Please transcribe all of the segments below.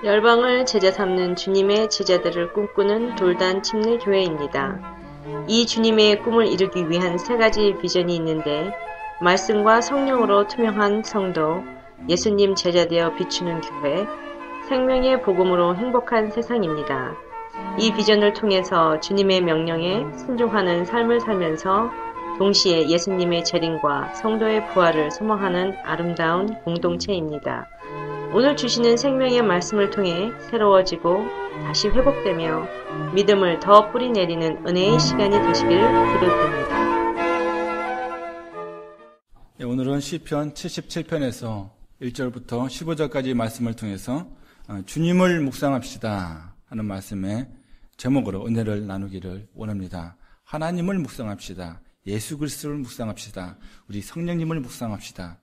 열방을 제자 삼는 주님의 제자들을 꿈꾸는 돌단 침례교회입니다. 이 주님의 꿈을 이루기 위한 세 가지 비전이 있는데, 말씀과 성령으로 투명한 성도, 예수님 제자되어 비추는 교회, 생명의 복음으로 행복한 세상입니다. 이 비전을 통해서 주님의 명령에 순종하는 삶을 살면서 동시에 예수님의 재림과 성도의 부활을 소망하는 아름다운 공동체입니다. 오늘 주시는 생명의 말씀을 통해 새로워지고 다시 회복되며 믿음을 더 뿌리내리는 은혜의 시간이 되시길 기도드립니다. 오늘은 시편 77편에서 1절부터 15절까지 말씀을 통해서 주님을 묵상합시다 하는 말씀의 제목으로 은혜를 나누기를 원합니다. 하나님을 묵상합시다. 예수 그리스도를 묵상합시다. 우리 성령님을 묵상합시다.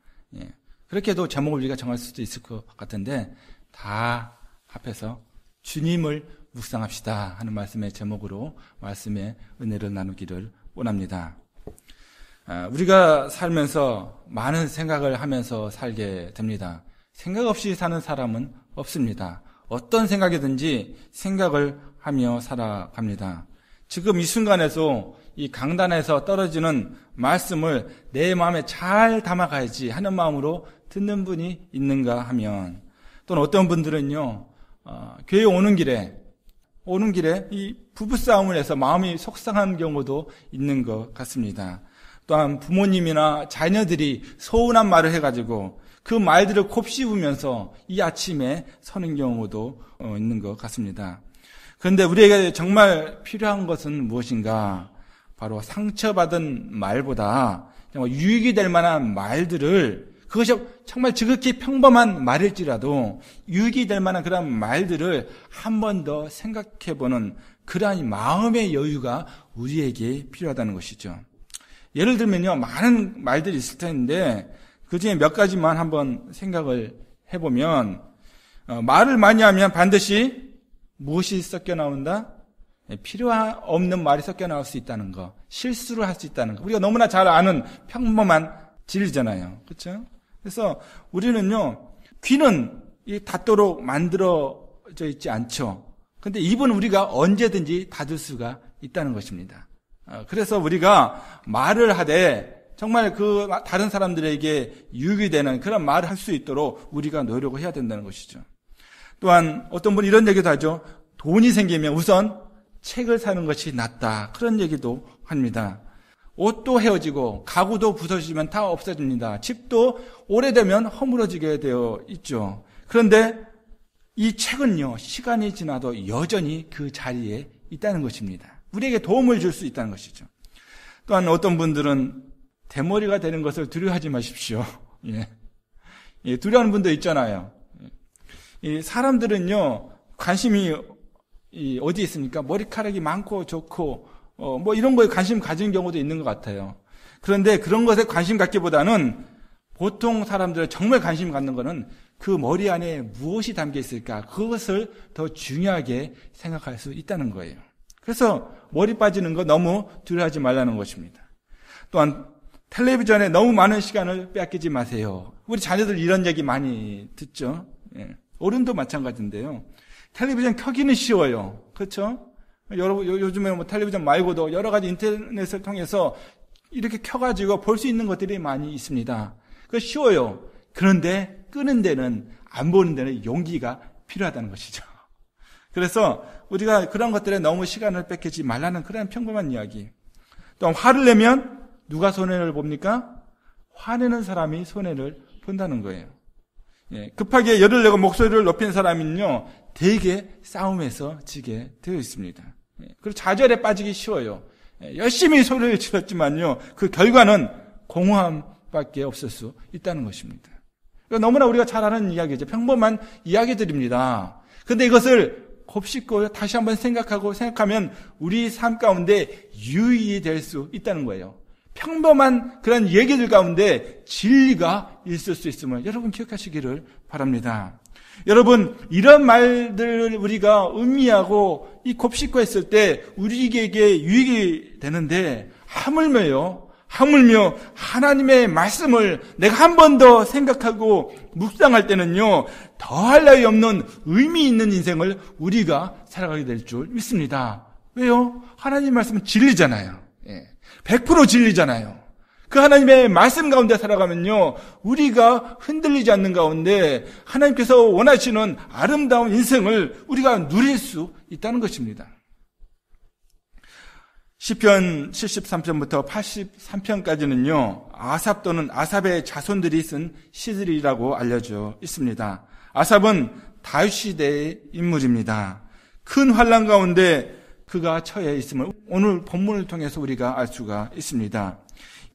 그렇게 해도 제목을 우리가 정할 수도 있을 것 같은데, 다 합해서 주님을 묵상합시다 하는 말씀의 제목으로 말씀의 은혜를 나누기를 원합니다. 우리가 살면서 많은 생각을 하면서 살게 됩니다. 생각 없이 사는 사람은 없습니다. 어떤 생각이든지 생각을 하며 살아갑니다. 지금 이 순간에도 이 강단에서 떨어지는 말씀을 내 마음에 잘 담아가야지 하는 마음으로 듣는 분이 있는가 하면, 또는 어떤 분들은요, 교회 오는 길에 이 부부싸움을 해서 마음이 속상한 경우도 있는 것 같습니다. 또한 부모님이나 자녀들이 서운한 말을 해가지고 그 말들을 곱씹으면서 이 아침에 서는 경우도 있는 것 같습니다. 그런데 우리에게 정말 필요한 것은 무엇인가? 바로 상처받은 말보다 정말 유익이 될 만한 말들을, 그것이 정말 지극히 평범한 말일지라도 유익이 될 만한 그런 말들을 한 번 더 생각해보는 그러한 마음의 여유가 우리에게 필요하다는 것이죠. 예를 들면요, 많은 말들이 있을 텐데 그 중에 몇 가지만 한번 생각을 해보면, 말을 많이 하면 반드시 무엇이 섞여 나온다? 필요 없는 말이 섞여 나올 수 있다는 거, 실수를 할 수 있다는 거, 우리가 너무나 잘 아는 평범한 진리잖아요. 그렇죠? 그래서 우리는요, 귀는 닫도록 만들어져 있지 않죠. 근데 입은 우리가 언제든지 닫을 수가 있다는 것입니다. 그래서 우리가 말을 하되 정말 그 다른 사람들에게 유익이 되는 그런 말을 할 수 있도록 우리가 노력을 해야 된다는 것이죠. 또한 어떤 분이 이런 얘기도 하죠. 돈이 생기면 우선 책을 사는 것이 낫다, 그런 얘기도 합니다. 옷도 헤어지고 가구도 부서지면 다 없어집니다. 집도 오래되면 허물어지게 되어 있죠. 그런데 이 책은요, 시간이 지나도 여전히 그 자리에 있다는 것입니다. 우리에게 도움을 줄 수 있다는 것이죠. 또한 어떤 분들은 대머리가 되는 것을 두려워하지 마십시오. 두려워하는 분도 있잖아요. 사람들은요, 관심이 어디에 있습니까? 머리카락이 많고 좋고 뭐 이런 거에 관심 가진 경우도 있는 것 같아요. 그런데 그런 것에 관심 갖기보다는 보통 사람들은 정말 관심 갖는 거는 그 머리 안에 무엇이 담겨 있을까, 그것을 더 중요하게 생각할 수 있다는 거예요. 그래서 머리 빠지는 거 너무 두려워하지 말라는 것입니다. 또한 텔레비전에 너무 많은 시간을 빼앗기지 마세요. 우리 자녀들 이런 얘기 많이 듣죠. 어른도 마찬가지인데요. 텔레비전 켜기는 쉬워요. 그렇죠? 여러분, 요즘에 뭐 텔레비전 말고도 여러 가지 인터넷을 통해서 이렇게 켜가지고 볼 수 있는 것들이 많이 있습니다. 그거 쉬워요. 그런데 끄는 데는, 안 보는 데는 용기가 필요하다는 것이죠. 그래서 우리가 그런 것들에 너무 시간을 뺏기지 말라는 그런 평범한 이야기. 또 화를 내면 누가 손해를 봅니까? 화내는 사람이 손해를 본다는 거예요. 급하게 열을 내고 목소리를 높인 사람은요, 대개 싸움에서 지게 되어 있습니다. 그리고 좌절에 빠지기 쉬워요. 열심히 소리를 질렀지만요, 그 결과는 공허함밖에 없을 수 있다는 것입니다. 너무나 우리가 잘 아는 이야기죠. 평범한 이야기들입니다. 그런데 이것을 곱씹고 다시 한번 생각하면 우리 삶 가운데 유익이 될 수 있다는 거예요. 평범한 그런 얘기들 가운데 진리가 있을 수 있음을 여러분 기억하시기를 바랍니다. 여러분, 이런 말들을 우리가 음미하고 이 곱씹고 했을 때 우리에게 유익이 되는데, 하물며요, 하물며 하나님의 말씀을 내가 한 번 더 생각하고 묵상할 때는요, 더할 나위 없는 의미 있는 인생을 우리가 살아가게 될 줄 믿습니다. 왜요? 하나님 말씀은 진리잖아요. 100% 진리잖아요. 그 하나님의 말씀 가운데 살아가면요, 우리가 흔들리지 않는 가운데 하나님께서 원하시는 아름다운 인생을 우리가 누릴 수 있다는 것입니다. 시편 73편부터 83편까지는요, 아삽 또는 아삽의 자손들이 쓴 시들이라고 알려져 있습니다. 아삽은 다윗 시대의 인물입니다. 큰 환난 가운데 그가 처해 있음을 오늘 본문을 통해서 우리가 알 수가 있습니다.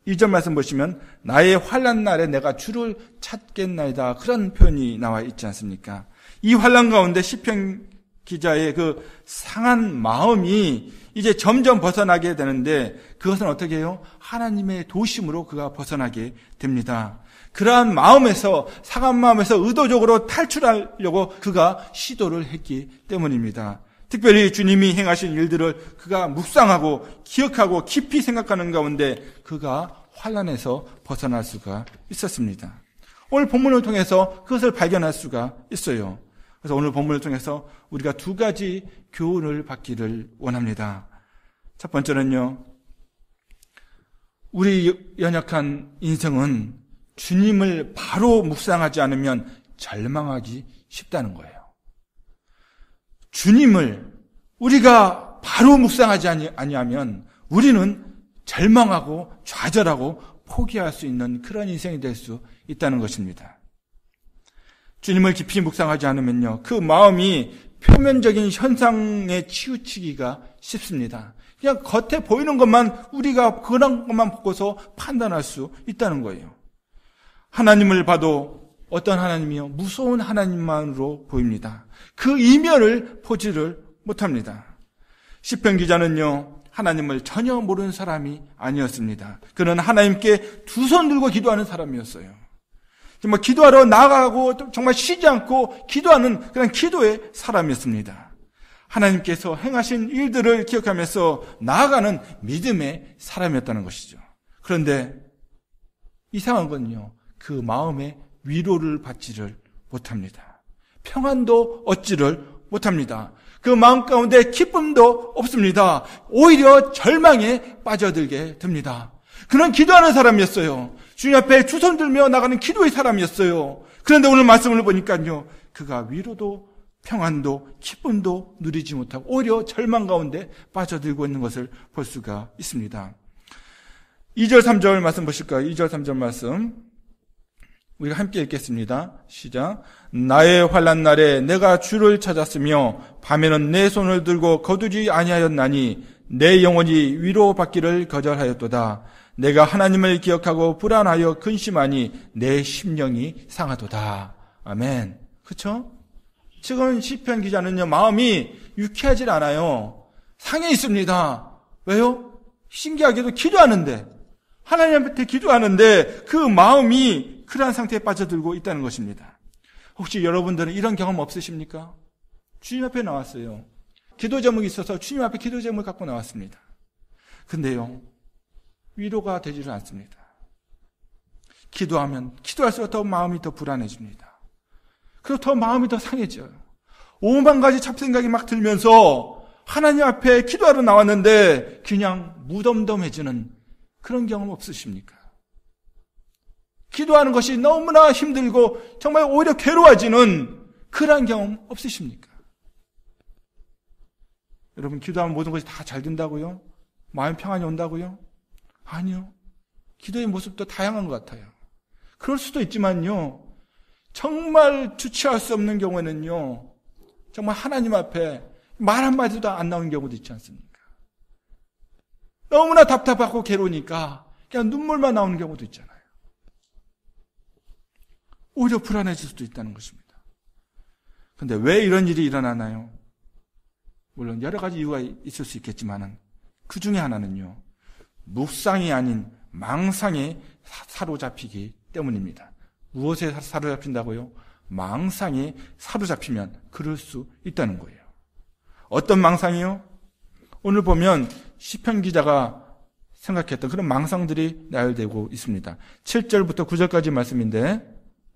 2절 말씀 보시면 나의 환난 날에 내가 주를 찾겠나이다, 그런 표현이 나와 있지 않습니까? 이 환난 가운데 시편 기자의 그 상한 마음이 이제 점점 벗어나게 되는데, 그것은 어떻게 해요? 하나님의 도심으로 그가 벗어나게 됩니다. 그러한 마음에서, 상한 마음에서 의도적으로 탈출하려고 그가 시도를 했기 때문입니다. 특별히 주님이 행하신 일들을 그가 묵상하고 기억하고 깊이 생각하는 가운데 그가 환난에서 벗어날 수가 있었습니다. 오늘 본문을 통해서 그것을 발견할 수가 있어요. 그래서 오늘 본문을 통해서 우리가 두 가지 교훈을 받기를 원합니다. 첫 번째는요, 우리 연약한 인생은 주님을 바로 묵상하지 않으면 절망하기 쉽다는 거예요. 주님을 우리가 바로 묵상하지 아니하면 우리는 절망하고 좌절하고 포기할 수 있는 그런 인생이 될 수 있다는 것입니다. 주님을 깊이 묵상하지 않으면요, 그 마음이 표면적인 현상에 치우치기가 쉽습니다. 그냥 겉에 보이는 것만, 우리가 그런 것만 보고서 판단할 수 있다는 거예요. 하나님을 봐도 어떤 하나님이요? 무서운 하나님만으로 보입니다. 그 이면을 보지를 못합니다. 시편 기자는요, 하나님을 전혀 모르는 사람이 아니었습니다. 그는 하나님께 두 손 들고 기도하는 사람이었어요. 정말 기도하러 나가고 정말 쉬지 않고 기도하는 그런 기도의 사람이었습니다. 하나님께서 행하신 일들을 기억하면서 나아가는 믿음의 사람이었다는 것이죠. 그런데 이상한 건요, 그 마음에 위로를 받지를 못합니다. 평안도 얻지를 못합니다. 그 마음 가운데 기쁨도 없습니다. 오히려 절망에 빠져들게 됩니다. 그는 기도하는 사람이었어요. 주님 앞에 두 손 들며 나가는 기도의 사람이었어요. 그런데 오늘 말씀을 보니까요, 그가 위로도 평안도 기쁨도 누리지 못하고 오히려 절망 가운데 빠져들고 있는 것을 볼 수가 있습니다. 2절 3절 말씀 보실까요? 2절 3절 말씀 우리가 함께 읽겠습니다. 시작. 나의 환난 날에 내가 주를 찾았으며 밤에는 내 손을 들고 거두지 아니하였나니 내 영혼이 위로받기를 거절하였도다. 내가 하나님을 기억하고 불안하여 근심하니 내 심령이 상하도다. 아멘. 그렇죠? 지금 시편 기자는요, 마음이 유쾌하지 않아요. 상해 있습니다. 왜요? 신기하게도 기도하는데, 하나님한테 기도하는데 그 마음이 그러한 상태에 빠져들고 있다는 것입니다. 혹시 여러분들은 이런 경험 없으십니까? 주님 앞에 나왔어요. 기도 제목이 있어서 주님 앞에 기도 제목을 갖고 나왔습니다. 근데요, 위로가 되지를 않습니다. 기도하면 기도할수록 더 마음이 더 불안해집니다. 그리고 더 마음이 더 상해져요. 오만 가지 잡생각이 막 들면서 하나님 앞에 기도하러 나왔는데 그냥 무덤덤해지는 그런 경험 없으십니까? 기도하는 것이 너무나 힘들고 정말 오히려 괴로워지는 그런 경험 없으십니까? 여러분, 기도하면 모든 것이 다 잘 된다고요? 마음 평안이 온다고요? 아니요. 기도의 모습도 다양한 것 같아요. 그럴 수도 있지만요, 정말 주체할 수 없는 경우에는요, 정말 하나님 앞에 말 한마디도 안 나오는 경우도 있지 않습니까? 너무나 답답하고 괴로우니까 그냥 눈물만 나오는 경우도 있잖아요. 오히려 불안해질 수도 있다는 것입니다. 그런데 왜 이런 일이 일어나나요? 물론 여러 가지 이유가 있을 수 있겠지만 그 중에 하나는요, 묵상이 아닌 망상에 사로잡히기 때문입니다. 무엇에 사로잡힌다고요? 망상에 사로잡히면 그럴 수 있다는 거예요. 어떤 망상이요? 오늘 보면 시편 기자가 생각했던 그런 망상들이 나열되고 있습니다. 7절부터 9절까지 말씀인데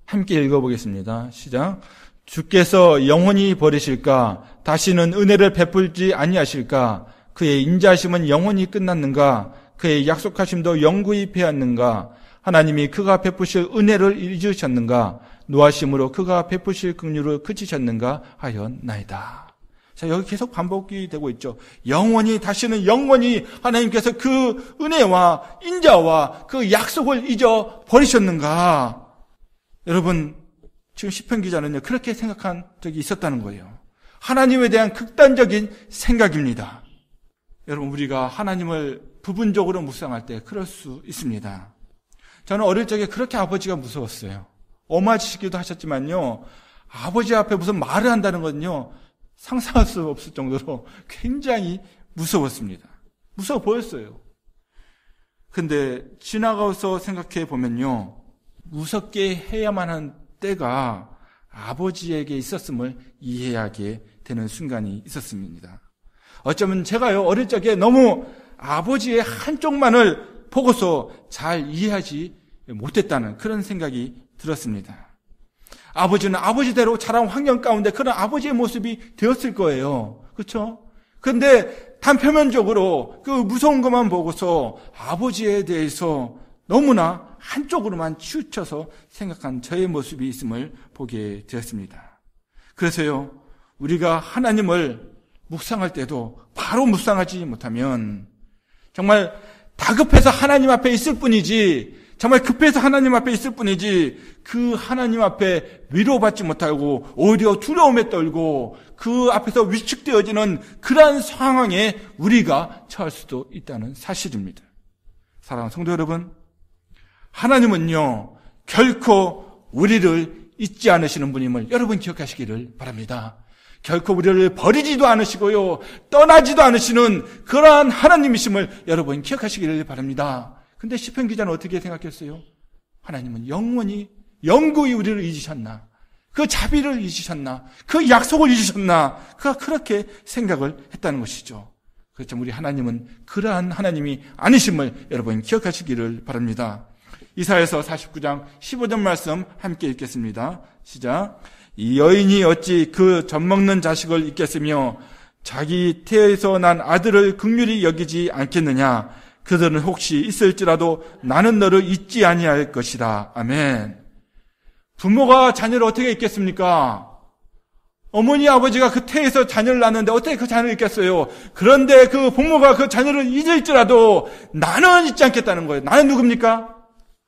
함께 읽어보겠습니다. 시작. 주께서 영원히 버리실까? 다시는 은혜를 베풀지 아니하실까? 그의 인자하심은 영원히 끝났는가? 그의 약속하심도 영구히 패했는가? 하나님이 그가 베푸실 은혜를 잊으셨는가? 노하심으로 그가 베푸실 긍휼을 그치셨는가 하였나이다. 자, 여기 계속 반복이 되고 있죠. 영원히, 다시는 영원히 하나님께서 그 은혜와 인자와 그 약속을 잊어 버리셨는가? 여러분, 지금 시편 기자는요, 그렇게 생각한 적이 있었다는 거예요. 하나님에 대한 극단적인 생각입니다. 여러분, 우리가 하나님을 부분적으로 묵상할 때 그럴 수 있습니다. 저는 어릴 적에 그렇게 아버지가 무서웠어요. 엄하시기도 하셨지만요, 아버지 앞에 무슨 말을 한다는 건요, 상상할 수 없을 정도로 굉장히 무서웠습니다. 무서워 보였어요. 근데 지나가서 생각해 보면요, 무섭게 해야만 하는 때가 아버지에게 있었음을 이해하게 되는 순간이 있었습니다. 어쩌면 제가요, 어릴 적에 너무 아버지의 한쪽만을 보고서 잘 이해하지 못했다는 그런 생각이 들었습니다. 아버지는 아버지대로 자란 환경 가운데 그런 아버지의 모습이 되었을 거예요. 그렇죠? 그런데 단표면적으로 그 무서운 것만 보고서 아버지에 대해서 너무나 한쪽으로만 치우쳐서 생각한 저의 모습이 있음을 보게 되었습니다. 그래서요, 우리가 하나님을 묵상할 때도 바로 묵상하지 못하면 정말 다급해서 하나님 앞에 있을 뿐이지, 정말 급해서 하나님 앞에 있을 뿐이지, 그 하나님 앞에 위로받지 못하고 오히려 두려움에 떨고 그 앞에서 위축되어지는 그러한 상황에 우리가 처할 수도 있다는 사실입니다. 사랑하는 성도 여러분, 하나님은요, 결코 우리를 잊지 않으시는 분임을 여러분 기억하시기를 바랍니다. 결코 우리를 버리지도 않으시고요, 떠나지도 않으시는 그러한 하나님이심을 여러분 기억하시기를 바랍니다. 근데 시편 기자는 어떻게 생각했어요? 하나님은 영구히 우리를 잊으셨나? 그 자비를 잊으셨나? 그 약속을 잊으셨나? 그가 그렇게 생각을 했다는 것이죠. 그렇죠. 우리 하나님은 그러한 하나님이 아니심을 여러분 기억하시기를 바랍니다. 이사야서 49장 15절 말씀 함께 읽겠습니다. 시작. 이 여인이 어찌 그 젖먹는 자식을 잊겠으며 자기 태에서 난 아들을 긍휼히 여기지 않겠느냐? 그들은 혹시 있을지라도 나는 너를 잊지 아니할 것이다. 아멘. 부모가 자녀를 어떻게 잊겠습니까? 어머니 아버지가 그 태에서 자녀를 낳았는데 어떻게 그 자녀를 잊겠어요? 그런데 그 부모가 그 자녀를 잊을지라도 나는 잊지 않겠다는 거예요. 나는 누굽니까?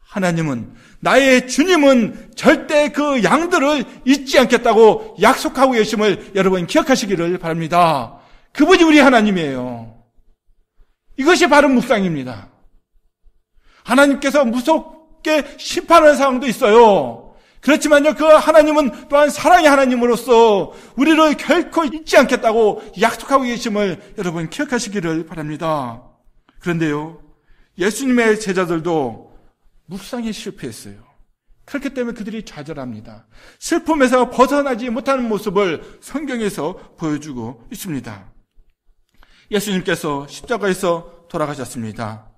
하나님은, 나의 주님은 절대 그 양들을 잊지 않겠다고 약속하고 계심을 여러분 기억하시기를 바랍니다. 그분이 우리 하나님이에요. 이것이 바른 묵상입니다. 하나님께서 무섭게 심판하는 상황도 있어요. 그렇지만요, 그 하나님은 또한 사랑의 하나님으로서 우리를 결코 잊지 않겠다고 약속하고 계심을 여러분 기억하시기를 바랍니다. 그런데요, 예수님의 제자들도 묵상에 실패했어요. 그렇기 때문에 그들이 좌절합니다. 슬픔에서 벗어나지 못하는 모습을 성경에서 보여주고 있습니다. 예수님께서 십자가에서 돌아가셨습니다.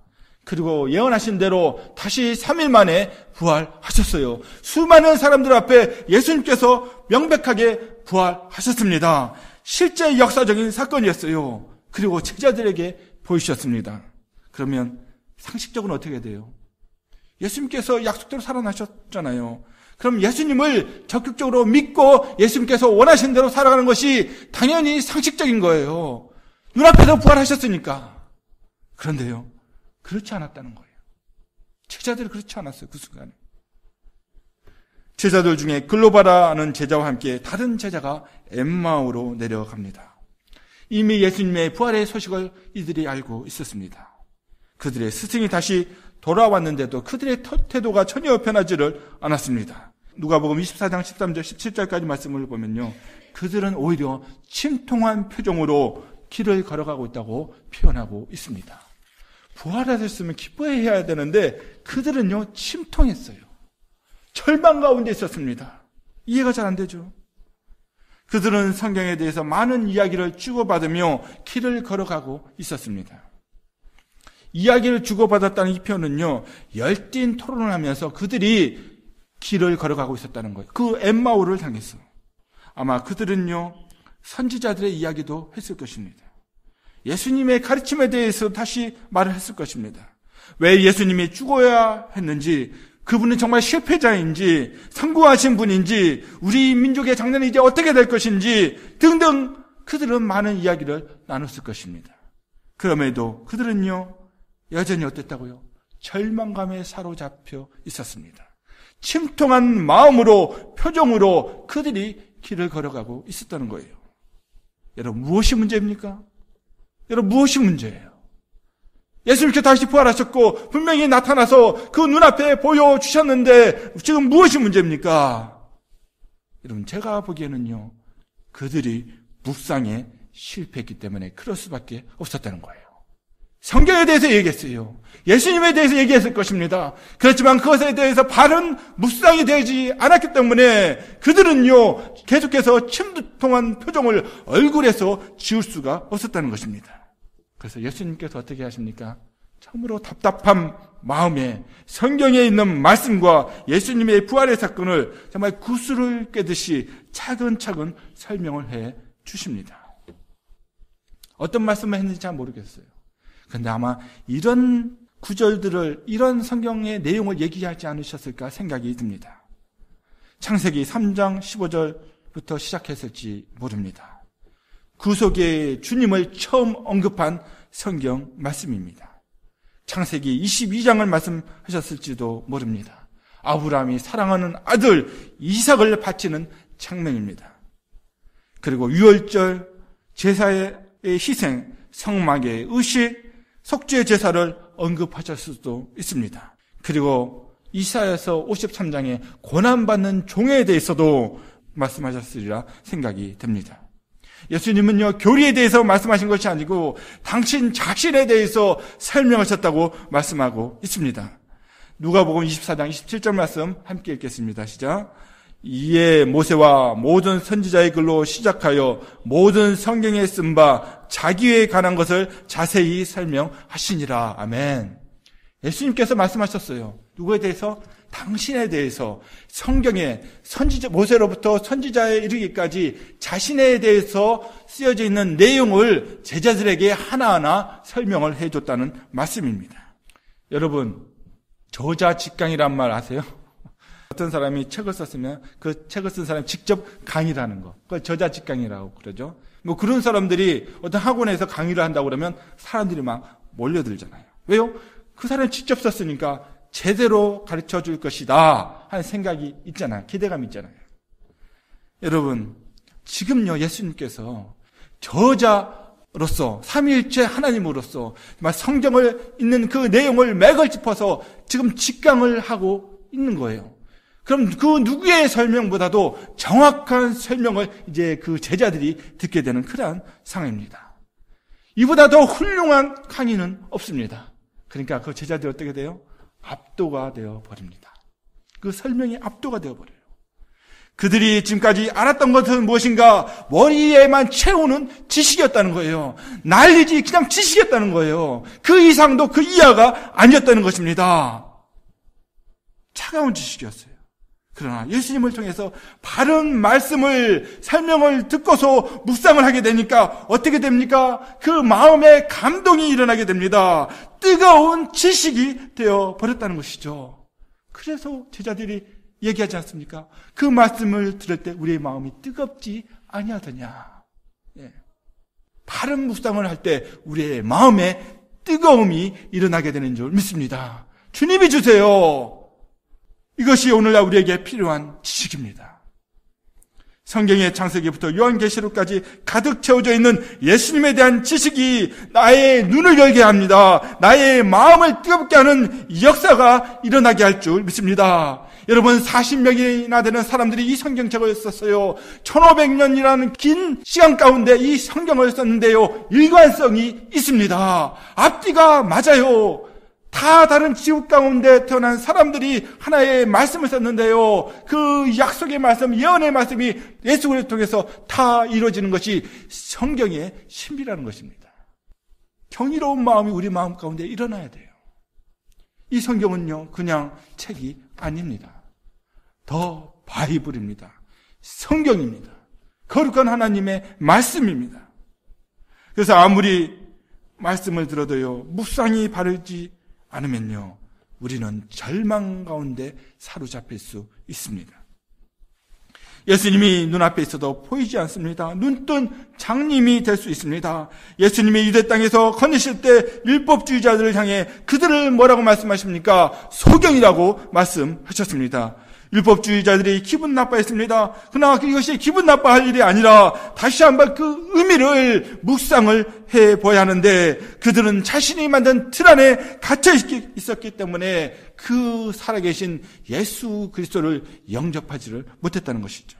그리고 예언하신 대로 다시 3일 만에 부활하셨어요. 수많은 사람들 앞에 예수님께서 명백하게 부활하셨습니다. 실제 역사적인 사건이었어요. 그리고 제자들에게 보이셨습니다. 그러면 상식적으로 어떻게 돼요? 예수님께서 약속대로 살아나셨잖아요. 그럼 예수님을 적극적으로 믿고 예수님께서 원하신 대로 살아가는 것이 당연히 상식적인 거예요. 눈앞에서 부활하셨으니까. 그런데요, 그렇지 않았다는 거예요. 제자들이 그렇지 않았어요, 그 순간에. 제자들 중에 글로바라는 제자와 함께 다른 제자가 엠마오로 내려갑니다. 이미 예수님의 부활의 소식을 이들이 알고 있었습니다. 그들의 스승이 다시 돌아왔는데도 그들의 태도가 전혀 변하지를 않았습니다. 누가복음 24장 13절 17절까지 말씀을 보면요, 그들은 오히려 침통한 표정으로 길을 걸어가고 있다고 표현하고 있습니다. 부활하셨으면 기뻐해야 되는데 그들은요, 침통했어요. 절망 가운데 있었습니다. 이해가 잘 안 되죠. 그들은 성경에 대해서 많은 이야기를 주고받으며 길을 걸어가고 있었습니다. 이야기를 주고받았다는 이 표현은요, 열띤 토론을 하면서 그들이 길을 걸어가고 있었다는 거예요. 그 엠마오를 향해서. 아마 그들은요, 선지자들의 이야기도 했을 것입니다. 예수님의 가르침에 대해서 다시 말을 했을 것입니다. 왜 예수님이 죽어야 했는지, 그분은 정말 실패자인지, 성공하신 분인지, 우리 민족의 장래는 이제 어떻게 될 것인지 등등 그들은 많은 이야기를 나눴을 것입니다. 그럼에도 그들은요, 여전히 어땠다고요? 절망감에 사로잡혀 있었습니다. 침통한 마음으로, 표정으로 그들이 길을 걸어가고 있었다는 거예요. 여러분, 무엇이 문제입니까? 여러분, 무엇이 문제예요? 예수님께서 다시 부활하셨고 분명히 나타나서 그 눈앞에 보여주셨는데 지금 무엇이 문제입니까? 여러분, 제가 보기에는요, 그들이 묵상에 실패했기 때문에 그럴 수밖에 없었다는 거예요. 성경에 대해서 얘기했어요. 예수님에 대해서 얘기했을 것입니다. 그렇지만 그것에 대해서 바른 묵상이 되지 않았기 때문에 그들은요, 계속해서 침통한 표정을 얼굴에서 지울 수가 없었다는 것입니다. 그래서 예수님께서 어떻게 하십니까? 참으로 답답한 마음에 성경에 있는 말씀과 예수님의 부활의 사건을 정말 구슬을 꿰듯이 차근차근 설명을 해 주십니다. 어떤 말씀을 했는지 잘 모르겠어요. 그런데 아마 이런 구절들을, 이런 성경의 내용을 얘기하지 않으셨을까 생각이 듭니다. 창세기 3장 15절부터 시작했을지 모릅니다. 구속의 주님을 처음 언급한 성경 말씀입니다. 창세기 22장을 말씀하셨을지도 모릅니다. 아브라함이 사랑하는 아들 이삭을 바치는 장면입니다. 그리고 유월절 제사의 희생, 성막의 의식, 속죄 제사를 언급하셨을 수도 있습니다. 그리고 이사야서 53장에 고난받는 종에 대해서도 말씀하셨으리라 생각이 됩니다. 예수님은요, 교리에 대해서 말씀하신 것이 아니고 당신 자신에 대해서 설명하셨다고 말씀하고 있습니다. 누가복음 24장 27절 말씀 함께 읽겠습니다. 시작. 이에 모세와 모든 선지자의 글로 시작하여 모든 성경에 쓴 바 자기에 관한 것을 자세히 설명하시니라. 아멘. 예수님께서 말씀하셨어요. 누구에 대해서? 당신에 대해서 성경에 선지자, 모세로부터 선지자에 이르기까지 자신에 대해서 쓰여져 있는 내용을 제자들에게 하나하나 설명을 해줬다는 말씀입니다. 여러분, 저자직강이란 말 아세요? 어떤 사람이 책을 썼으면 그 책을 쓴 사람이 직접 강의를 하는 거, 그걸 저자직강이라고 그러죠. 뭐 그런 사람들이 어떤 학원에서 강의를 한다고 그러면 사람들이 막 몰려들잖아요. 왜요? 그 사람이 직접 썼으니까 제대로 가르쳐 줄 것이다 하는 생각이 있잖아요. 기대감이 있잖아요. 여러분, 지금요, 예수님께서 저자로서 삼위일체 하나님으로서 정말 성경을 읽는 그 내용을 맥을 짚어서 지금 직강을 하고 있는 거예요. 그럼 그 누구의 설명보다도 정확한 설명을 이제 그 제자들이 듣게 되는 그러한 상황입니다. 이보다 더 훌륭한 강의는 없습니다. 그러니까 그 제자들이 어떻게 돼요? 압도가 되어 버립니다. 그 설명이 압도가 되어 버려요. 그들이 지금까지 알았던 것은 무엇인가? 머리에만 채우는 지식이었다는 거예요. 난리지 그냥 지식이었다는 거예요. 그 이상도 그 이하가 아니었다는 것입니다. 차가운 지식이었어요. 그러나 예수님을 통해서 바른 말씀을, 설명을 듣고서 묵상을 하게 되니까 어떻게 됩니까? 그 마음에 감동이 일어나게 됩니다. 뜨거운 지식이 되어 버렸다는 것이죠. 그래서 제자들이 얘기하지 않습니까? 그 말씀을 들을 때 우리의 마음이 뜨겁지 아니하더냐. 예. 바른 묵상을 할 때 우리의 마음에 뜨거움이 일어나게 되는 줄 믿습니다. 주님이 주세요. 이것이 오늘날 우리에게 필요한 지식입니다. 성경의 창세기부터 요한계시록까지 가득 채워져 있는 예수님에 대한 지식이 나의 눈을 열게 합니다. 나의 마음을 뜨겁게 하는 역사가 일어나게 할 줄 믿습니다. 여러분, 40명이나 되는 사람들이 이 성경책을 썼어요. 1500년이라는 긴 시간 가운데 이 성경을 썼는데요, 일관성이 있습니다. 앞뒤가 맞아요. 다 다른 지옥 가운데 태어난 사람들이 하나의 말씀을 썼는데요, 그 약속의 말씀, 예언의 말씀이 예수를 통해서 다 이루어지는 것이 성경의 신비라는 것입니다. 경이로운 마음이 우리 마음 가운데 일어나야 돼요. 이 성경은요, 그냥 책이 아닙니다. 더 바이블입니다. 성경입니다. 거룩한 하나님의 말씀입니다. 그래서 아무리 말씀을 들어도요, 묵상이 바르지 않으면요, 우리는 절망 가운데 사로잡힐 수 있습니다. 예수님이 눈앞에 있어도 보이지 않습니다. 눈뜬 장님이 될 수 있습니다. 예수님이 유대 땅에서 거니실 때 율법주의자들을 향해 그들을 뭐라고 말씀하십니까? 소경이라고 말씀하셨습니다. 율법주의자들이 기분 나빠했습니다. 그러나 이것이 기분 나빠할 일이 아니라 다시 한번 그 의미를 묵상을 해봐야 하는데, 그들은 자신이 만든 틀 안에 갇혀 있었기 때문에 그 살아계신 예수 그리스도를 영접하지를 못했다는 것이죠.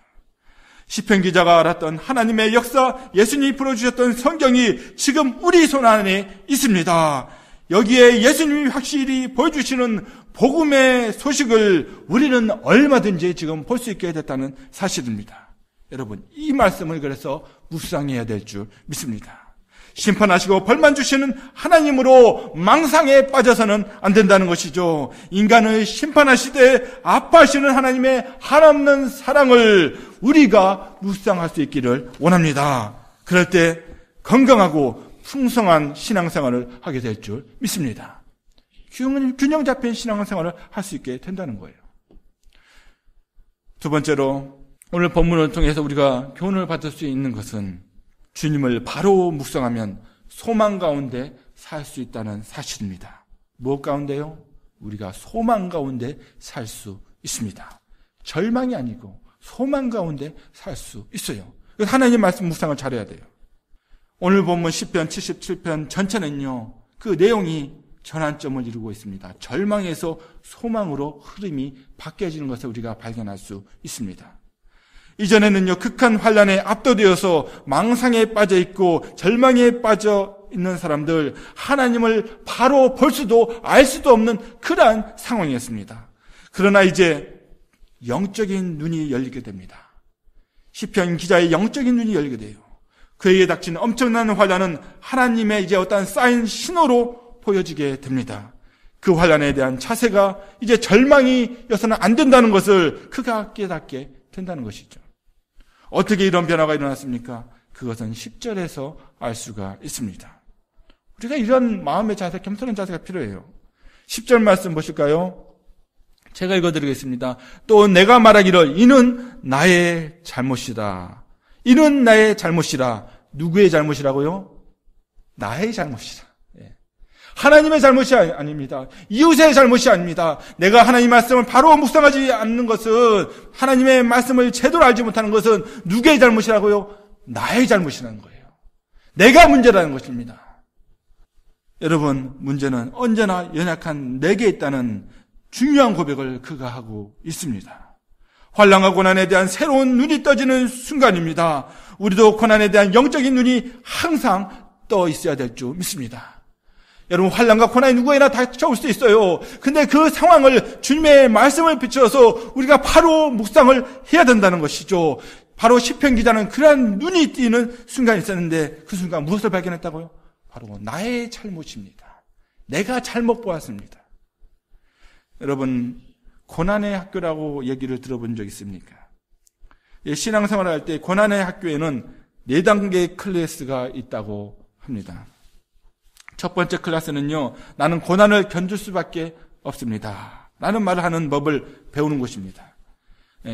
시편 기자가 알았던 하나님의 역사, 예수님이 풀어주셨던 성경이 지금 우리 손 안에 있습니다. 여기에 예수님이 확실히 보여주시는 복음의 소식을 우리는 얼마든지 지금 볼 수 있게 됐다는 사실입니다. 여러분, 이 말씀을 그래서 묵상해야 될 줄 믿습니다. 심판하시고 벌만 주시는 하나님으로 망상에 빠져서는 안 된다는 것이죠. 인간을 심판하시되 아파하시는 하나님의 한없는 사랑을 우리가 묵상할 수 있기를 원합니다. 그럴 때 건강하고 풍성한 신앙생활을 하게 될 줄 믿습니다. 균형 잡힌 신앙생활을 할 수 있게 된다는 거예요. 두 번째로, 오늘 본문을 통해서 우리가 교훈을 받을 수 있는 것은 주님을 바로 묵상하면 소망 가운데 살 수 있다는 사실입니다. 무엇 가운데요? 우리가 소망 가운데 살 수 있습니다. 절망이 아니고 소망 가운데 살 수 있어요. 그래서 하나님 말씀 묵상을 잘해야 돼요. 오늘 본문 시편 77편 전체는요, 그 내용이 전환점을 이루고 있습니다. 절망에서 소망으로 흐름이 바뀌어지는 것을 우리가 발견할 수 있습니다. 이전에는요, 극한 환란에 압도되어서 망상에 빠져 있고 절망에 빠져 있는 사람들, 하나님을 바로 볼 수도 알 수도 없는 그러한 상황이었습니다. 그러나 이제 영적인 눈이 열리게 됩니다. 시편 기자의 영적인 눈이 열리게 돼요. 그에게 닥친 엄청난 환란은 하나님의 이제 어떤 사인 신호로 보여지게 됩니다. 그 환란에 대한 자세가 이제 절망이어서는 안 된다는 것을 그가 깨닫게 된다는 것이죠. 어떻게 이런 변화가 일어났습니까? 그것은 10절에서 알 수가 있습니다. 우리가 이런 마음의 자세, 겸손한 자세가 필요해요. 10절 말씀 보실까요? 제가 읽어드리겠습니다. 또 내가 말하기를 이는 나의 잘못이다. 이는 나의 잘못이라. 누구의 잘못이라고요? 나의 잘못이다. 하나님의 잘못이 아닙니다. 이웃의 잘못이 아닙니다. 내가 하나님 말씀을 바로 묵상하지 않는 것은, 하나님의 말씀을 제대로 알지 못하는 것은 누구의 잘못이라고요? 나의 잘못이라는 거예요. 내가 문제라는 것입니다. 여러분, 문제는 언제나 연약한 내게 있다는 중요한 고백을 그가 하고 있습니다. 환난과 고난에 대한 새로운 눈이 떠지는 순간입니다. 우리도 고난에 대한 영적인 눈이 항상 떠 있어야 될 줄 믿습니다. 여러분, 환난과 고난이 누구에나 닥쳐올 수 있어요. 근데 그 상황을 주님의 말씀을 비추어서 우리가 바로 묵상을 해야 된다는 것이죠. 바로 시편 기자는 그러한 눈이 띄는 순간이 있었는데, 그 순간 무엇을 발견했다고요? 바로 나의 잘못입니다. 내가 잘못 보았습니다. 여러분, 고난의 학교라고 얘기를 들어본 적 있습니까? 신앙생활을 할 때 고난의 학교에는 4단계 클래스가 있다고 합니다. 첫 번째 클래스는요, 나는 고난을 견딜 수밖에 없습니다. 라는 말을 하는 법을 배우는 곳입니다.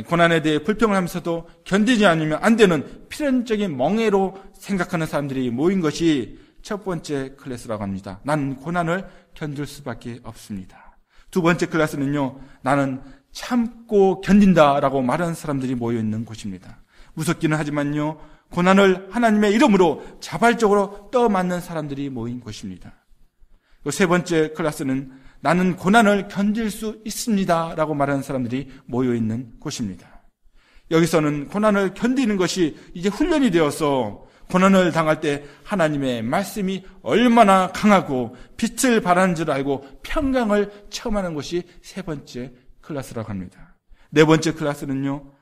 고난에 대해 불평을 하면서도 견디지 않으면 안 되는 필연적인 멍해로 생각하는 사람들이 모인 것이 첫 번째 클래스라고 합니다. 나는 고난을 견딜 수밖에 없습니다. 두 번째 클래스는요, 나는 참고 견딘다라고 말하는 사람들이 모여있는 곳입니다. 무섭기는 하지만요, 고난을 하나님의 이름으로 자발적으로 떠맞는 사람들이 모인 곳입니다. 세 번째 클래스는 나는 고난을 견딜 수 있습니다 라고 말하는 사람들이 모여있는 곳입니다. 여기서는 고난을 견디는 것이 이제 훈련이 되어서 고난을 당할 때 하나님의 말씀이 얼마나 강하고 빛을 발하는 줄 알고 평강을 체험하는 것이 세 번째 클래스라고 합니다. 네 번째 클래스는요,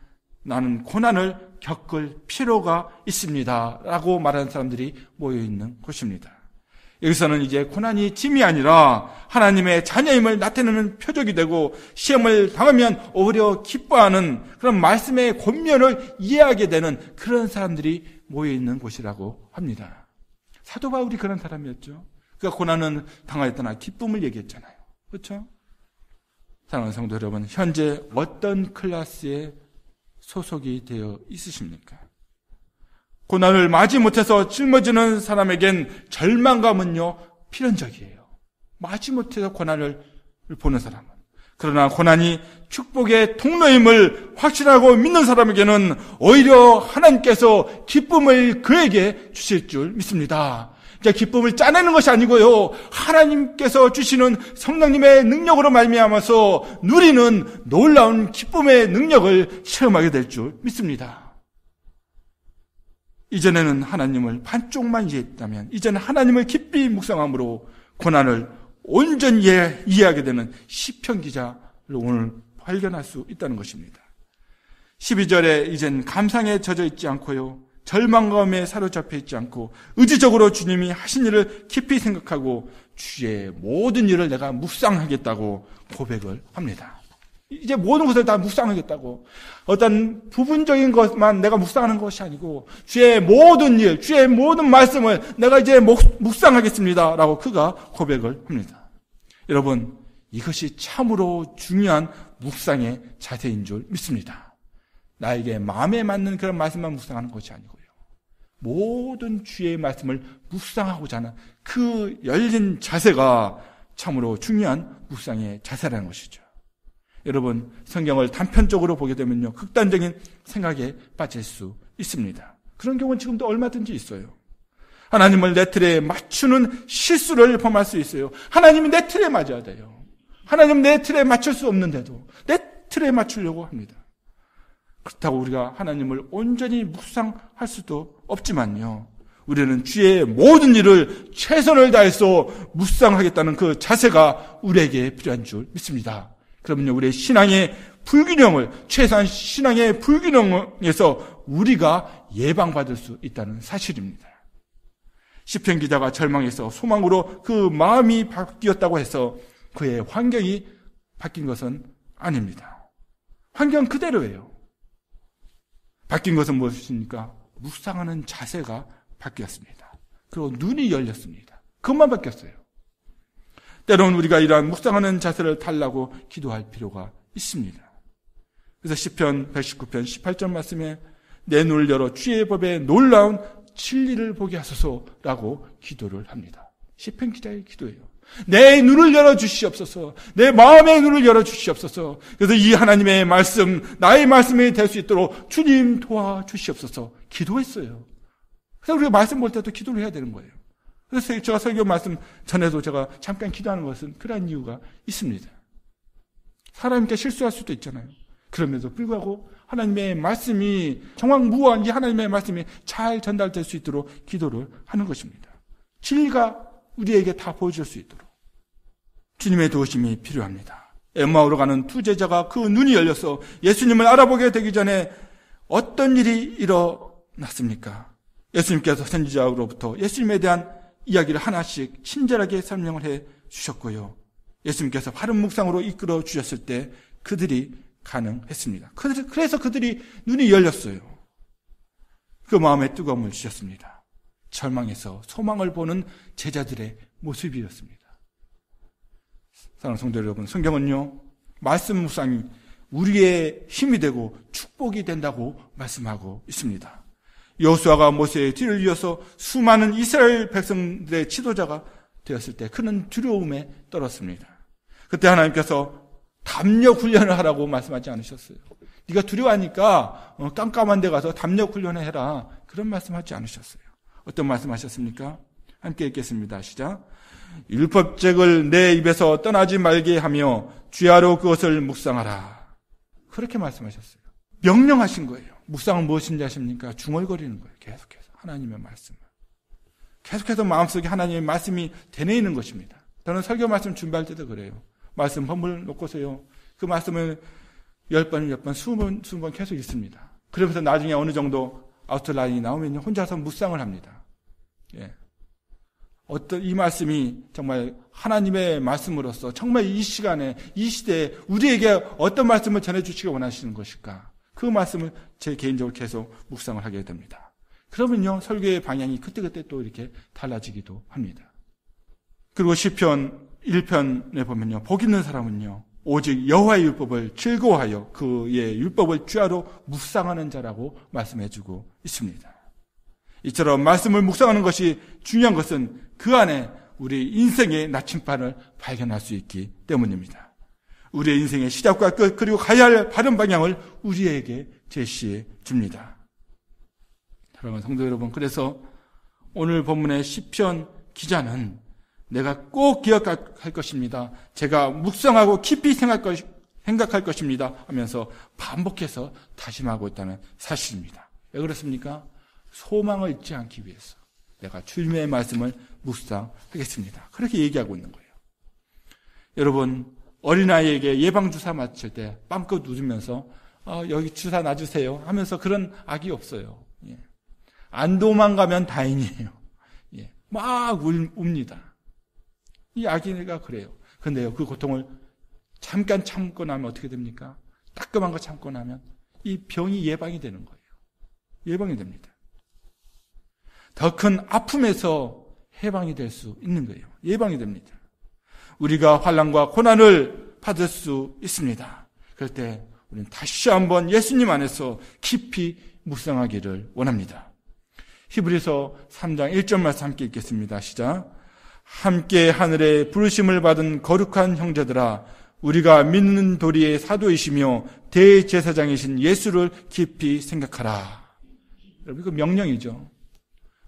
나는 고난을 겪을 필요가 있습니다 라고 말하는 사람들이 모여있는 곳입니다. 여기서는 이제 고난이 짐이 아니라 하나님의 자녀임을 나타내는 표적이 되고 시험을 당하면 오히려 기뻐하는 그런 말씀의 권면을 이해하게 되는 그런 사람들이 모여있는 곳이라고 합니다. 사도 바울이 그런 사람이었죠. 그가 고난은 당하였다나 기쁨을 얘기했잖아요. 그렇죠? 사랑하는 성도 여러분, 현재 어떤 클래스에 소속이 되어 있으십니까? 고난을 맞이 못해서 짊어지는 사람에겐 절망감은요, 필연적이에요. 맞이 못해서 고난을 보는 사람은. 그러나 고난이 축복의 통로임을 확신하고 믿는 사람에게는 오히려 하나님께서 기쁨을 그에게 주실 줄 믿습니다. 기쁨을 짜내는 것이 아니고요, 하나님께서 주시는 성령님의 능력으로 말미암아서 누리는 놀라운 기쁨의 능력을 체험하게 될 줄 믿습니다. 이전에는 하나님을 반쪽만 이해했다면 이제는 하나님을 깊이 묵상함으로 고난을 온전히 이해하게 되는 시편 기자를 오늘 발견할 수 있다는 것입니다. 12절에 이젠 감상에 젖어 있지 않고요, 절망감에 사로잡혀 있지 않고 의지적으로 주님이 하신 일을 깊이 생각하고 주의 모든 일을 내가 묵상하겠다고 고백을 합니다. 이제 모든 것을 다 묵상하겠다고, 어떤 부분적인 것만 내가 묵상하는 것이 아니고 주의 모든 일, 주의 모든 말씀을 내가 이제 묵상하겠습니다 라고 그가 고백을 합니다. 여러분, 이것이 참으로 중요한 묵상의 자세인 줄 믿습니다. 나에게 마음에 맞는 그런 말씀만 묵상하는 것이 아니고요, 모든 주의 말씀을 묵상하고자 하는 그 열린 자세가 참으로 중요한 묵상의 자세라는 것이죠. 여러분, 성경을 단편적으로 보게 되면요, 극단적인 생각에 빠질 수 있습니다. 그런 경우는 지금도 얼마든지 있어요. 하나님을 내 틀에 맞추는 실수를 범할 수 있어요. 하나님이 내 틀에 맞아야 돼요. 하나님 내 틀에 맞출 수 없는데도 내 틀에 맞추려고 합니다. 그렇다고 우리가 하나님을 온전히 묵상할 수도 없지만요, 우리는 주의 모든 일을 최선을 다해서 묵상하겠다는 그 자세가 우리에게 필요한 줄 믿습니다. 그러면요, 우리의 신앙의 불균형을, 최소한 신앙의 불균형에서 우리가 예방받을 수 있다는 사실입니다. 시편 기자가 절망해서 소망으로 그 마음이 바뀌었다고 해서 그의 환경이 바뀐 것은 아닙니다. 환경 그대로예요. 바뀐 것은 무엇입니까? 묵상하는 자세가 바뀌었습니다. 그리고 눈이 열렸습니다. 그것만 바뀌었어요. 때로는 우리가 이러한 묵상하는 자세를 달라고 기도할 필요가 있습니다. 그래서 시편 119편 18절 말씀에 내 눈을 열어 주의 법에 놀라운 진리를 보게 하소서라고 기도를 합니다. 시편 기자의 기도예요. 내 눈을 열어 주시옵소서, 내 마음의 눈을 열어 주시옵소서. 그래서 이 하나님의 말씀, 나의 말씀이 될 수 있도록 주님 도와주시옵소서 기도했어요. 그래서 우리가 말씀 볼 때도 기도를 해야 되는 거예요. 그래서 제가 설교 말씀 전에도 제가 잠깐 기도하는 것은 그런 이유가 있습니다. 사람께 실수할 수도 있잖아요. 그럼에도 불구하고 하나님의 말씀이 정확무한 이 하나님의 말씀이 잘 전달될 수 있도록 기도를 하는 것입니다. 진리가 우리에게 다 보여줄 수 있도록 주님의 도우심이 필요합니다. 엠마오로 가는 두 제자가 그 눈이 열려서 예수님을 알아보게 되기 전에 어떤 일이 일어났습니까? 예수님께서 선지자로부터 예수님에 대한 이야기를 하나씩 친절하게 설명을 해 주셨고요, 예수님께서 바른 묵상으로 이끌어 주셨을 때 그들이 가능했습니다. 그래서 그들이 눈이 열렸어요. 그 마음에 뜨거움을 주셨습니다. 절망에서 소망을 보는 제자들의 모습이었습니다. 사랑하는 성도 여러분, 성경은요, 말씀 묵상이 우리의 힘이 되고 축복이 된다고 말씀하고 있습니다. 여호수아가 모세의 뒤를 이어서 수많은 이스라엘 백성들의 지도자가 되었을 때 그는 두려움에 떨었습니다. 그때 하나님께서 담력 훈련을 하라고 말씀하지 않으셨어요. 네가 두려워하니까 깜깜한 데 가서 담력 훈련을 해라, 그런 말씀하지 않으셨어요. 어떤 말씀하셨습니까? 함께 읽겠습니다. 시작. 율법책을 내 입에서 떠나지 말게 하며 주야로 그것을 묵상하라. 그렇게 말씀하셨어요. 명령하신 거예요. 묵상은 무엇인지 아십니까? 중얼거리는 거예요. 계속해서 하나님의 말씀을. 계속해서 마음속에 하나님의 말씀이 되뇌이는 것입니다. 저는 설교 말씀 준비할 때도 그래요. 말씀 본문을 놓고서요, 그 말씀을 10번, 20번 계속 읽습니다. 그러면서 나중에 어느 정도 아웃라인이 나오면 혼자서 묵상을 합니다. 예. 이 말씀이 정말 하나님의 말씀으로서 정말 이 시간에, 이 시대에 우리에게 어떤 말씀을 전해주시기 원하시는 것일까? 그 말씀을 제 개인적으로 계속 묵상을 하게 됩니다. 그러면요, 설교의 방향이 그때그때 또 이렇게 달라지기도 합니다. 그리고 시편 1편에 보면요, 복 있는 사람은요, 오직 여호와의 율법을 즐거워하여 그의 율법을 주야로 묵상하는 자라고 말씀해주고 있습니다. 이처럼 말씀을 묵상하는 것이 중요한 것은 그 안에 우리 인생의 나침반을 발견할 수 있기 때문입니다. 우리의 인생의 시작과 끝, 그리고 가야 할 바른 방향을 우리에게 제시해 줍니다. 사랑하는 성도 여러분, 그래서 오늘 본문의 시편 기자는 내가 꼭 기억할 것입니다. 제가 묵상하고 깊이 생각할 것입니다 하면서 반복해서 다짐하고 있다는 사실입니다. 왜 그렇습니까? 소망을 잊지 않기 위해서 내가 주님의 말씀을 묵상하겠습니다. 그렇게 얘기하고 있는 거예요. 여러분, 어린아이에게 예방주사 맞을 때 빵긋 웃으면서 여기 주사 놔주세요 하면서 그런 악이 없어요. 예. 안 도망가면 다행이에요. 예. 막 웁니다. 이 아기가 그래요. 그런데요, 그 고통을 잠깐 참고 나면 어떻게 됩니까? 따끔한 거 참고 나면 이 병이 예방이 되는 거예요. 예방이 됩니다. 더 큰 아픔에서 해방이 될 수 있는 거예요. 예방이 됩니다. 우리가 환난과 고난을 받을 수 있습니다. 그럴 때 우리는 다시 한번 예수님 안에서 깊이 묵상하기를 원합니다. 히브리서 3장 1절 말씀 함께 읽겠습니다. 시작. 함께 하늘에 부르심을 받은 거룩한 형제들아, 우리가 믿는 도리의 사도이시며 대제사장이신 예수를 깊이 생각하라. 여러분, 이거 명령이죠.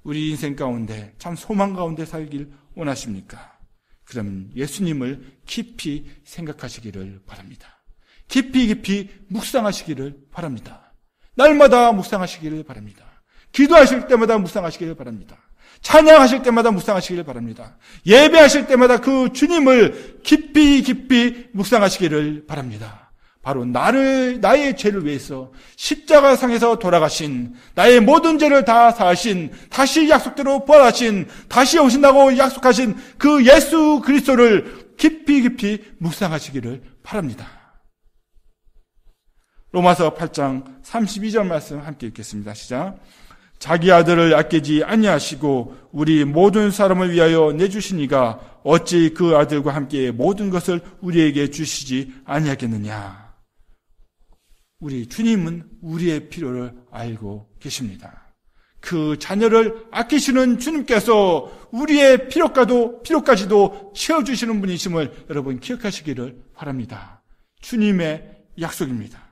우리 인생 가운데 참 소망 가운데 살길 원하십니까? 그럼 예수님을 깊이 생각하시기를 바랍니다. 깊이 묵상하시기를 바랍니다. 날마다 묵상하시기를 바랍니다. 기도하실 때마다 묵상하시기를 바랍니다. 찬양하실 때마다 묵상하시기를 바랍니다. 예배하실 때마다 그 주님을 깊이 묵상하시기를 바랍니다. 바로 나의 죄를 위해서 십자가상에서 돌아가신, 나의 모든 죄를 다 사하신, 다시 약속대로 부활하신, 다시 오신다고 약속하신 그 예수 그리스도를 깊이 묵상하시기를 바랍니다. 로마서 8장 32절 말씀 함께 읽겠습니다. 시작. 자기 아들을 아끼지 아니하시고 우리 모든 사람을 위하여 내주시니가 어찌 그 아들과 함께 모든 것을 우리에게 주시지 아니하겠느냐. 우리 주님은 우리의 필요를 알고 계십니다. 그 자녀를 아끼시는 주님께서 우리의 필요까지도 채워주시는 분이심을 여러분 기억하시기를 바랍니다. 주님의 약속입니다.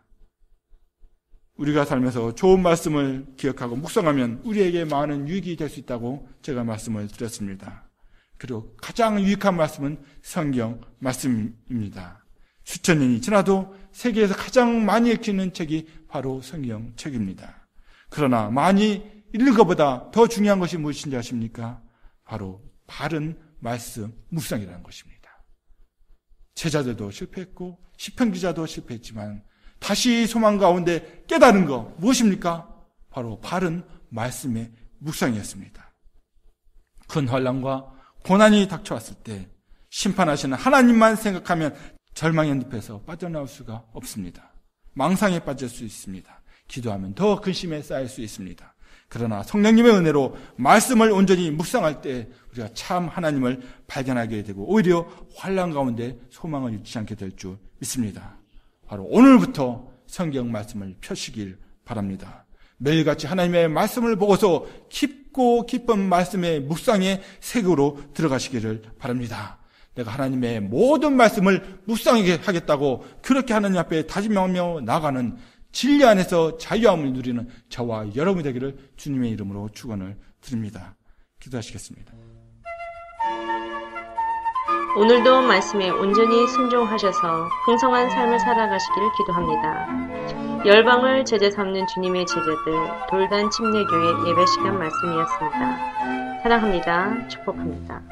우리가 살면서 좋은 말씀을 기억하고 묵상하면 우리에게 많은 유익이 될 수 있다고 제가 말씀을 드렸습니다. 그리고 가장 유익한 말씀은 성경 말씀입니다. 수천 년이 지나도 세계에서 가장 많이 읽히는 책이 바로 성경책입니다. 그러나 많이 읽는 것보다 더 중요한 것이 무엇인지 아십니까? 바로 바른 말씀 묵상이라는 것입니다. 제자들도 실패했고 시편 기자도 실패했지만 다시 소망 가운데 깨달은 것 무엇입니까? 바로 바른 말씀의 묵상이었습니다. 큰 환난과 고난이 닥쳐왔을 때 심판하시는 하나님만 생각하면 절망의 늪에서 빠져나올 수가 없습니다. 망상에 빠질 수 있습니다. 기도하면 더 근심에 쌓일 수 있습니다. 그러나 성령님의 은혜로 말씀을 온전히 묵상할 때 우리가 참 하나님을 발견하게 되고 오히려 환난 가운데 소망을 잃지 않게 될 줄 믿습니다. 바로 오늘부터 성경 말씀을 펴시길 바랍니다. 매일같이 하나님의 말씀을 보고서 깊고 깊은 말씀의 묵상의 세계로 들어가시기를 바랍니다. 내가 하나님의 모든 말씀을 묵상하게 하겠다고 그렇게 하나님 앞에 다짐하며 나가는 진리 안에서 자유함을 누리는 저와 여러분이 되기를 주님의 이름으로 축원을 드립니다. 기도하시겠습니다. 오늘도 말씀에 온전히 순종하셔서 풍성한 삶을 살아가시기를 기도합니다. 열방을 제재 삼는 주님의 제자들 돌단 침례교회 예배 시간 말씀이었습니다. 사랑합니다. 축복합니다.